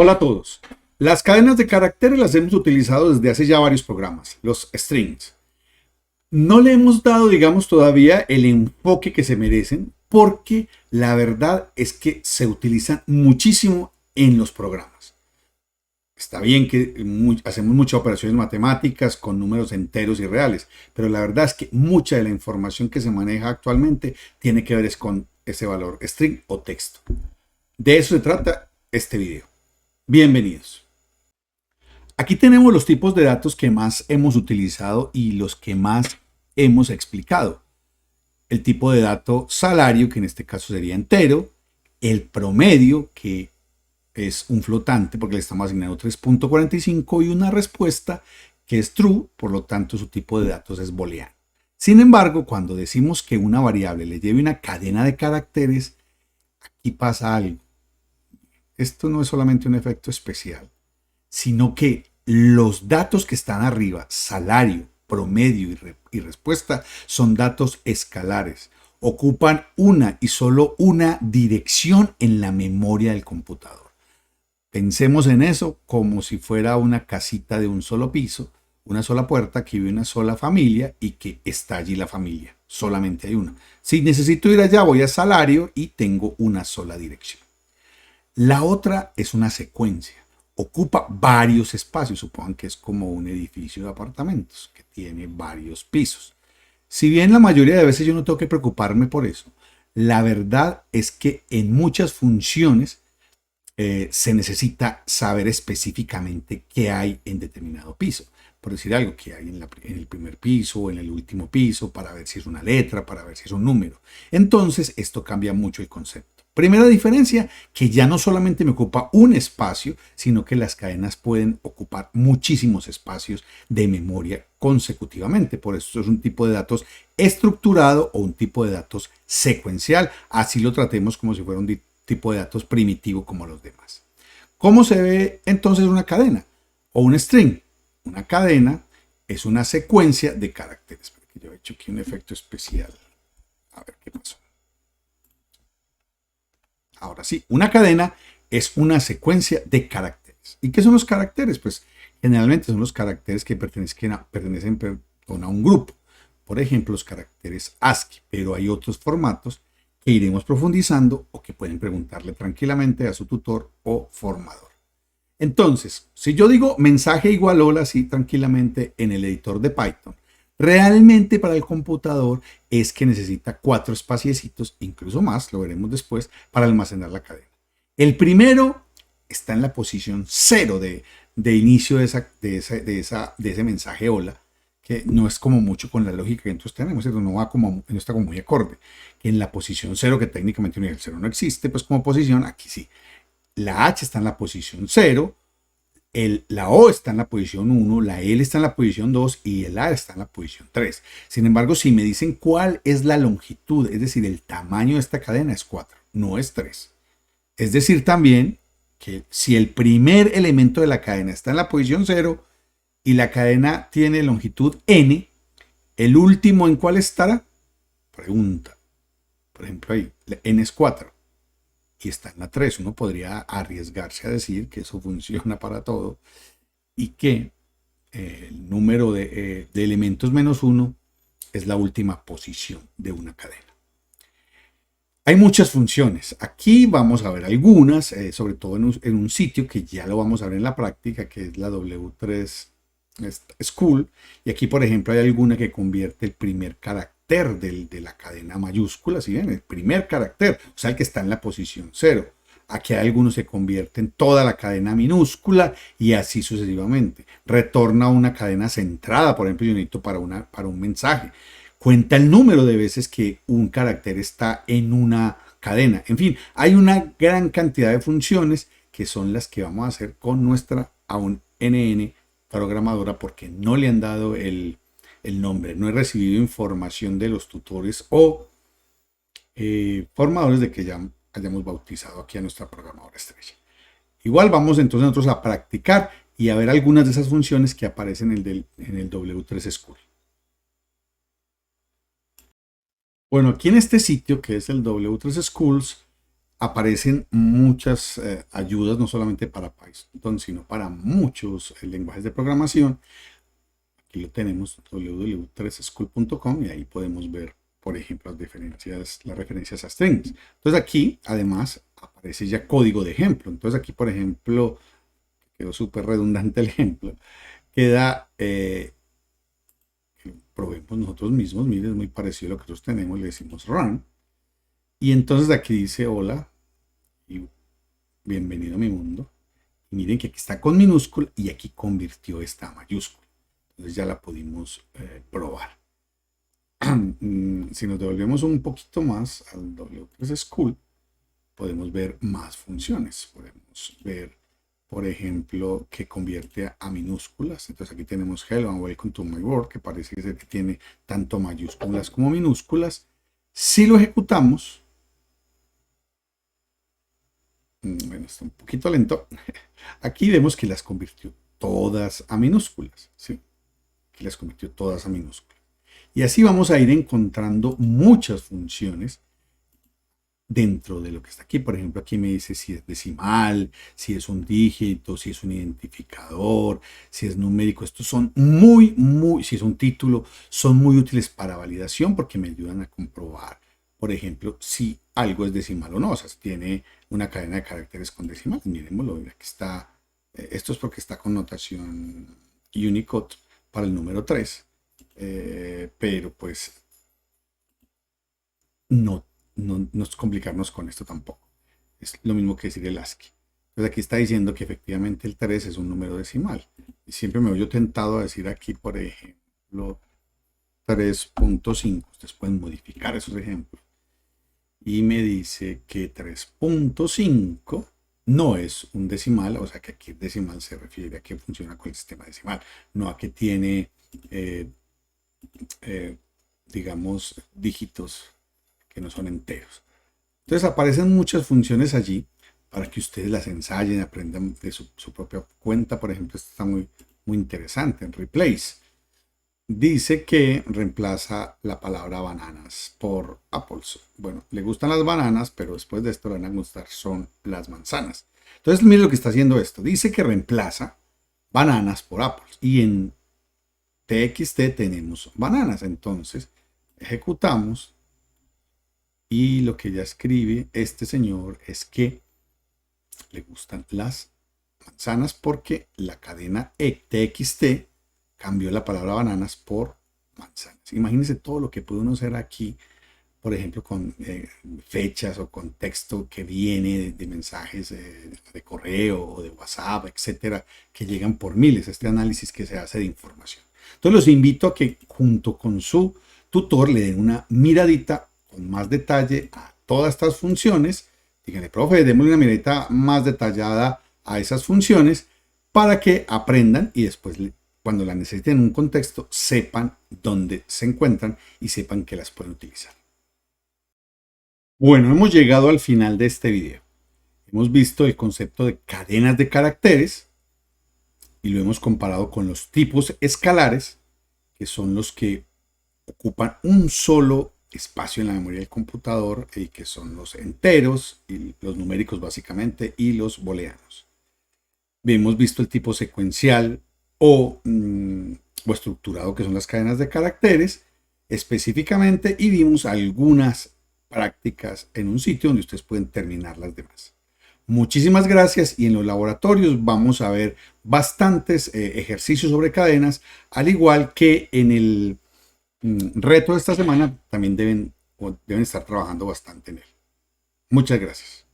Hola a todos. Las cadenas de caracteres las hemos utilizado desde hace ya varios programas, los strings. No le hemos dado, digamos, todavía el enfoque que se merecen porque la verdad es que se utilizan muchísimo en los programas. Está bien que hacemos muchas operaciones matemáticas con números enteros y reales, pero la verdad es que mucha de la información que se maneja actualmente tiene que ver con ese valor string o texto. De eso se trata este video. Bienvenidos. Aquí tenemos los tipos de datos que más hemos utilizado y los que más hemos explicado. El tipo de dato salario, que en este caso sería entero. El promedio, que es un flotante porque le estamos asignando 3.45 y una respuesta que es true, por lo tanto su tipo de datos es booleano. Sin embargo, cuando decimos que una variable le lleve una cadena de caracteres, aquí pasa algo. Esto no es solamente un efecto especial, sino que los datos que están arriba, salario, promedio y respuesta, son datos escalares. Ocupan una y solo una dirección en la memoria del computador. Pensemos en eso como si fuera una casita de un solo piso, una sola puerta, que vive una sola familia y que está allí la familia. Solamente hay una. Si necesito ir allá, voy a salario y tengo una sola dirección. La otra es una secuencia. Ocupa varios espacios. Supongan que es como un edificio de apartamentos que tiene varios pisos. Si bien la mayoría de veces yo no tengo que preocuparme por eso, la verdad es que en muchas funciones se necesita saber específicamente qué hay en determinado piso. Por decir algo, qué hay en el primer piso o en el último piso, para ver si es una letra, para ver si es un número. Entonces, esto cambia mucho el concepto. Primera diferencia, que ya no solamente me ocupa un espacio, sino que las cadenas pueden ocupar muchísimos espacios de memoria consecutivamente. Por eso es un tipo de datos estructurado o un tipo de datos secuencial. Así lo tratemos como si fuera un tipo de datos primitivo como los demás. ¿Cómo se ve entonces una cadena o un string? Una cadena es una secuencia de caracteres. Yo he hecho aquí un efecto especial. A ver qué pasó. Ahora sí, una cadena es una secuencia de caracteres. ¿Y qué son los caracteres? Pues generalmente son los caracteres que pertenecen a un grupo. Por ejemplo, los caracteres ASCII, pero hay otros formatos que iremos profundizando o que pueden preguntarle tranquilamente a su tutor o formador. Entonces, si yo digo mensaje igual hola así tranquilamente en el editor de Python, realmente para el computador es que necesita 4 espaciecitos, incluso más, lo veremos después, para almacenar la cadena. El primero está en la posición 0 de inicio de ese mensaje hola, que no es como mucho con la lógica que nosotros tenemos, ¿cierto? No está como muy acorde. Que en la posición 0, que técnicamente el 0 no existe, pues como posición, aquí sí. La H está en la posición 0, la O está en la posición 1, la L está en la posición 2 y el A está en la posición 3. Sin embargo, si me dicen cuál es la longitud, es decir, el tamaño de esta cadena, es 4, no es 3. Es decir, también que si el primer elemento de la cadena está en la posición 0 y la cadena tiene longitud n, ¿el último en cuál estará? Pregunta. Por ejemplo, ahí, n es 4 y está en la 3. Uno podría arriesgarse a decir que eso funciona para todo y que el número de elementos menos 1 es la última posición de una cadena. Hay muchas funciones. Aquí vamos a ver algunas, sobre todo en un sitio que ya lo vamos a ver en la práctica, que es la W3 School. Y aquí, por ejemplo, hay alguna que convierte el primer carácter de la cadena mayúscula, ¿sí ven? El primer carácter, o sea, el que está en la posición 0. Aquí hay algunos que convierten toda la cadena minúscula y así sucesivamente. Retorna una cadena centrada, por ejemplo, yo necesito para un mensaje. Cuenta el número de veces que un carácter está en una cadena. En fin, hay una gran cantidad de funciones que son las que vamos a hacer con nuestra aún NN programadora porque no le han dado el nombre. No he recibido información de los tutores o formadores de que ya hayamos bautizado aquí a nuestra programadora estrella. Igual vamos entonces nosotros a practicar y a ver algunas de esas funciones que aparecen en el W3 School. Bueno, aquí en este sitio que es el W3 Schools aparecen muchas ayudas, no solamente para Python, sino para muchos lenguajes de programación. Aquí lo tenemos, www.3school.com, y ahí podemos ver, por ejemplo, las referencias a strings. Entonces aquí, además, aparece ya código de ejemplo. Entonces aquí, por ejemplo, quedó súper redundante el ejemplo, queda, que lo probemos nosotros mismos. Miren, es muy parecido a lo que nosotros tenemos, le decimos run. Y entonces aquí dice hola y bienvenido a mi mundo. Y miren que aquí está con minúscula y aquí convirtió esta a mayúscula. Entonces ya la pudimos probar. Si nos devolvemos un poquito más al W3 School, podemos ver más funciones. Podemos ver, por ejemplo, que convierte a minúsculas. Entonces aquí tenemos hello and welcome to my world, que parece ser que tiene tanto mayúsculas como minúsculas. Si lo ejecutamos, bueno, está un poquito lento. Aquí vemos que las convirtió todas a minúsculas, ¿sí? Aquí las convirtió todas a minúsculas. Y así vamos a ir encontrando muchas funciones dentro de lo que está aquí. Por ejemplo, aquí me dice si es decimal, si es un dígito, si es un identificador, si es numérico. Estos son si es un título, son muy útiles para validación porque me ayudan a comprobar, por ejemplo, si algo es decimal o no. O sea, si tiene una cadena de caracteres con decimales. Miremoslo, aquí está. Esto es porque está con notación Unicode para el número 3. Pero pues no es complicarnos con esto tampoco. Es lo mismo que decir el ASCII. Entonces aquí está diciendo que efectivamente el 3 es un número decimal. Y siempre me voy tentado a decir aquí, por ejemplo, 3.5. Ustedes pueden modificar esos ejemplos. Y me dice que 3.5 no es un decimal, o sea que aquí el decimal se refiere a que funciona con el sistema decimal, no a que tiene, digamos, dígitos que no son enteros. Entonces aparecen muchas funciones allí para que ustedes las ensayen, aprendan de su propia cuenta. Por ejemplo, esto está muy interesante en replace. Dice que reemplaza la palabra bananas por apples. Bueno, le gustan las bananas, pero después de esto le van a gustar son las manzanas. Entonces, mire lo que está haciendo esto. Dice que reemplaza bananas por apples. Y en TXT tenemos bananas. Entonces, ejecutamos. Y lo que ella escribe, este señor, es que le gustan las manzanas porque la cadena TXT cambió la palabra bananas por manzanas. Imagínense todo lo que puede uno hacer aquí, por ejemplo, con fechas o con texto que viene de mensajes de correo o de WhatsApp, etcétera, que llegan por miles. Este análisis que se hace de información. Entonces los invito a que junto con su tutor le den una miradita con más detalle a todas estas funciones. Díganle, profe, démosle una miradita más detallada a esas funciones para que aprendan y después, cuando la necesiten en un contexto, sepan dónde se encuentran y sepan que las pueden utilizar. Bueno, hemos llegado al final de este video. Hemos visto el concepto de cadenas de caracteres y lo hemos comparado con los tipos escalares, que son los que ocupan un solo espacio en la memoria del computador y que son los enteros y los numéricos básicamente y los booleanos. Hemos visto el tipo secuencial o estructurado, que son las cadenas de caracteres específicamente, y vimos algunas prácticas en un sitio donde ustedes pueden terminar las demás. Muchísimas gracias, y en los laboratorios vamos a ver bastantes ejercicios sobre cadenas, al igual que en el reto de esta semana también deben estar trabajando bastante en él. Muchas gracias.